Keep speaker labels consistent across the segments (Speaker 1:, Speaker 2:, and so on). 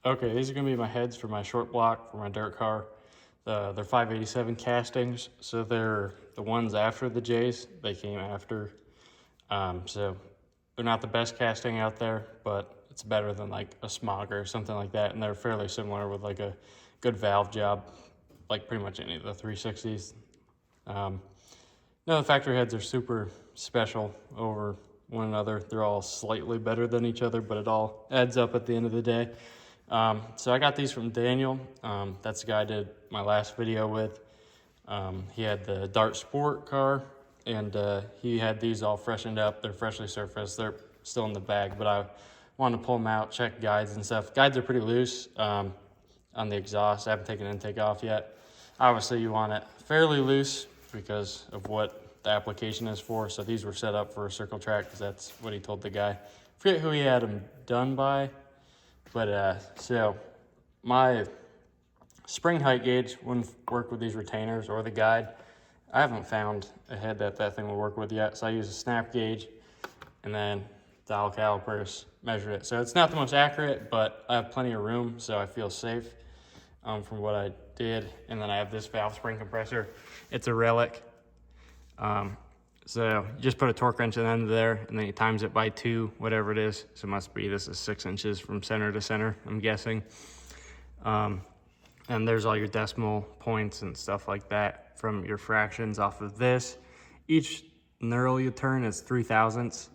Speaker 1: Okay, these are gonna be my heads for my short block for my dirt car. They're 587 castings, so they're the ones after the J's. They came after, so they're not the best casting out there, but it's better than like a Smog or something like that. And they're fairly similar with like a good valve job, like pretty much any of the 360s. No, the factory heads are super special over one another. They're all slightly better than each other, but it all adds up at the end of the day. So I got these from Daniel. That's the guy I did my last video with. He had the Dart Sport car, and he had these all freshened up. They're freshly surfaced. They're still in the bag, but I wanted to pull them out, check guides and stuff. Guides are pretty loose on the exhaust. I haven't taken intake off yet. Obviously, you want it fairly loose because of what the application is for. So these were set up for a circle track because that's what he told the guy. Forget who he had them done by. But so my spring height gauge wouldn't work with these retainers or the guide. I haven't found a head that thing will work with yet. So I use a snap gauge and then dial calipers, measure it. So it's not the most accurate, but I have plenty of room, so I feel safe from what I did. And then I have this valve spring compressor. It's a relic. So you just put a torque wrench at the end of there, and then you times it by 2, whatever it is. So it must be, this is 6 inches from center to center, I'm guessing. And there's all your decimal points and stuff like that from your fractions off of this. Each knurl you turn is 3/1000ths.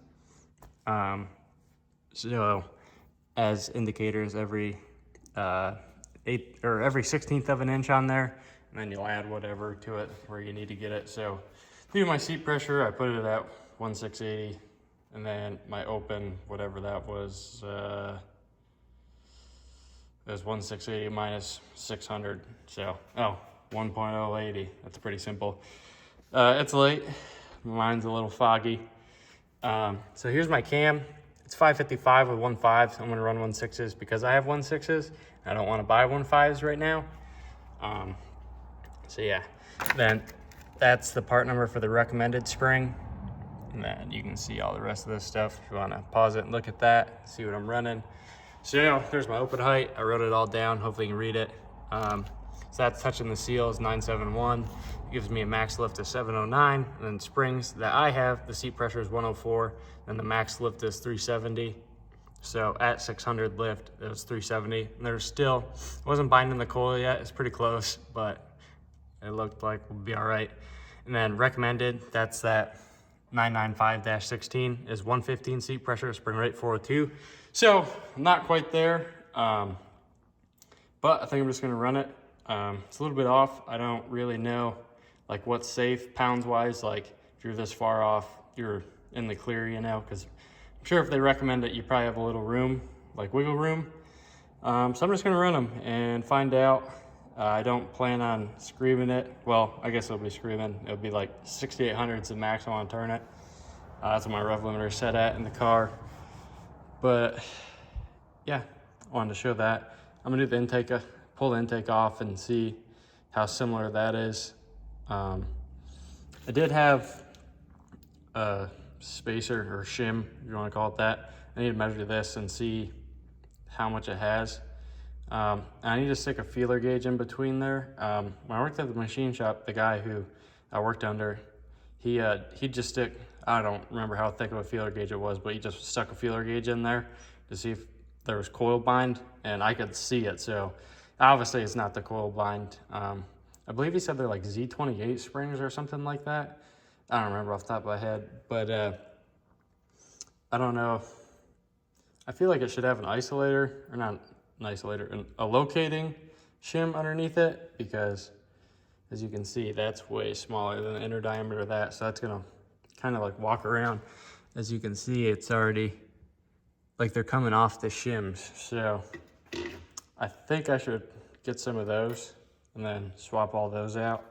Speaker 1: So as indicators, every 1/16 of an inch on there, and then you'll add whatever to it where you need to get it. So through my seat pressure, I put it at 1,680, and then my open, whatever that was, it was 1,680 minus 600. So, 1.080. That's pretty simple. It's late. Mine's a little foggy. So here's my cam. It's 555 with 1.5. I'm gonna run 1.6s because I have 1.6s. I don't want to buy 1.5s right now. So yeah, then that's the part number for the recommended spring. And then you can see all the rest of this stuff. If you want to pause it and look at that, see what I'm running. So yeah, there's my open height. I wrote it all down. Hopefully you can read it. So that's touching the seal is 971. It gives me a max lift of 709. And then springs that I have, the seat pressure is 104. And the max lift is 370. So at 600 lift, it was 370. And there's still, wasn't binding the coil yet. It's pretty close, but it looked like we'll be all right. And then recommended, that's that 995-16 is 115 seat pressure, spring rate 402. So I'm not quite there, but I think I'm just gonna run it. It's a little bit off. I don't really know like what's safe pounds wise. Like if you're this far off, you're in the clear, you know, because I'm sure if they recommend it, you probably have a little room, like wiggle room. So I'm just gonna run them and find out. I don't plan on screaming it. Well, I guess it'll be screaming. It'll be like 6,800 is the max I want to turn it. That's what my rev limiter is set at in the car. But yeah, I wanted to show that. I'm gonna do the intake, pull the intake off and see how similar that is. I did have a spacer or shim, if you want to call it that. I need to measure this and see how much it has. I need to stick a feeler gauge in between there. When I worked at the machine shop, the guy who I worked under, he'd just stick, I don't remember how thick of a feeler gauge it was, but he just stuck a feeler gauge in there to see if there was coil bind, and I could see it. So obviously it's not the coil bind. I believe he said they're like Z28 springs or something like that. I don't remember off the top of my head, but I don't know. I feel like it should have an isolator, or not an isolator, a locating shim underneath it, because as you can see, that's way smaller than the inner diameter of that. So that's gonna kind of like walk around. As you can see, it's already like they're coming off the shims. So I think I should get some of those and then swap all those out.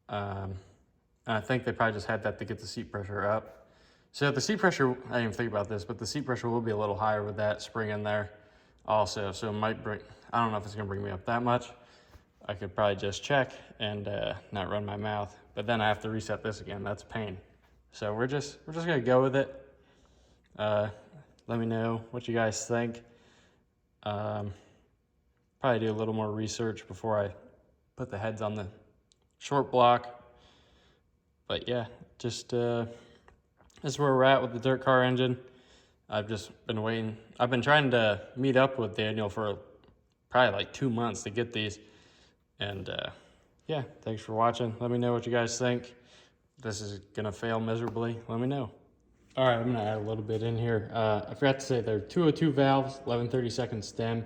Speaker 1: And I think they probably just had that to get the seat pressure up. So the seat pressure, I didn't even think about this, but the seat pressure will be a little higher with that spring in there also. So it might bring, I don't know if it's gonna bring me up that much. I could probably just check and not run my mouth, but then I have to reset this again. That's a pain. So we're just gonna go with it. Let me know what you guys think. Probably do a little more research before I put the heads on the short block. But yeah, just that's where we're at with the dirt car engine. I've just been waiting. I've been trying to meet up with Daniel for probably like 2 months to get these. And yeah, thanks for watching. Let me know what you guys think. If this is gonna fail miserably, let me know. All right, I'm gonna add a little bit in here. I forgot to say they're 202 valves, 11/32 stem.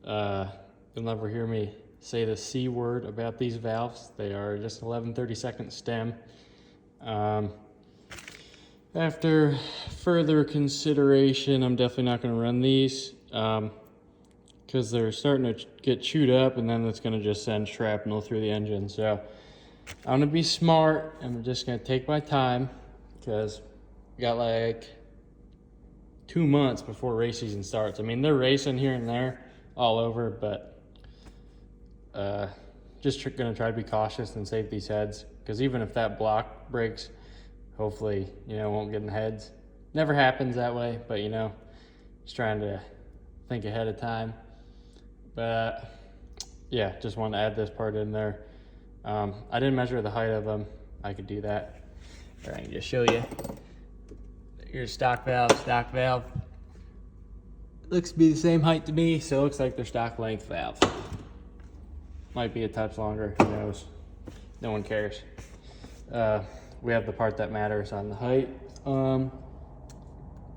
Speaker 1: You'll never hear me say the C word about these valves. They are just 11/32 stem. After further consideration, I'm definitely not gonna run these because they're starting to get chewed up, and then it's gonna just send shrapnel through the engine. So I'm gonna be smart. I'm just gonna take my time because we got like 2 months before race season starts. I mean, they're racing here and there all over, but just gonna try to be cautious and save these heads, because even if that block breaks, hopefully, you know, it won't get in the heads. Never happens that way, but you know, just trying to think ahead of time. But yeah, just want to add this part in there. I didn't measure the height of them. I could do that. Or I can just show you. Here's stock valve. Looks to be the same height to me, so it looks like they're stock length valves. Might be a touch longer, who knows? No one cares. We have the part that matters on the height. Probably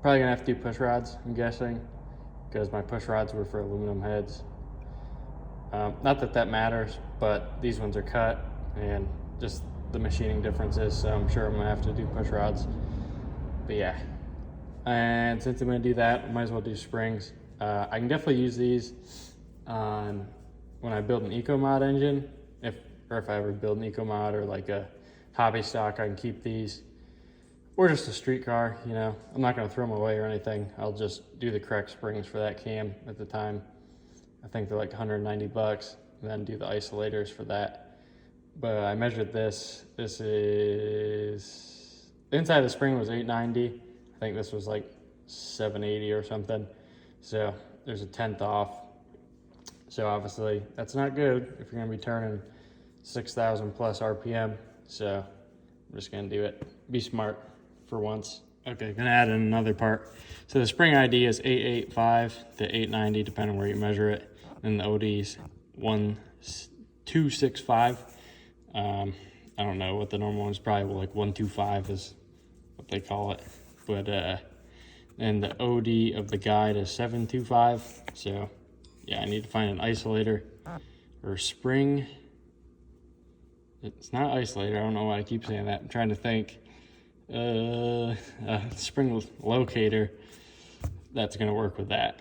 Speaker 1: gonna have to do push rods, I'm guessing, because my push rods were for aluminum heads. Not that that matters, but these ones are cut, and just the machining differences, so I'm sure I'm gonna have to do push rods. But yeah, and since I'm gonna do that, I might as well do springs. I can definitely use these on when I build an eco mod engine, if I ever build an eco mod or like a hobby stock, I can keep these, or just a street car. You know, I'm not gonna throw them away or anything. I'll just do the correct springs for that cam at the time. I think they're like 190 bucks, and then do the isolators for that. But I measured this. This is, the inside of the spring was 890. I think this was like 780 or something. So there's a 1/10 off. So obviously that's not good if you're gonna be turning 6,000 plus RPM. So I'm just gonna do it. Be smart for once. Okay, gonna add in another part. So the spring ID is 885 to 890, depending on where you measure it. And the OD is 1265. I don't know what the normal one is, probably like 125 is what they call it. But and the OD of the guide is 725. So yeah, I need to find an isolator or spring. It's not isolator. I don't know why I keep saying that. I'm trying to think. Spring locator that's going to work with that.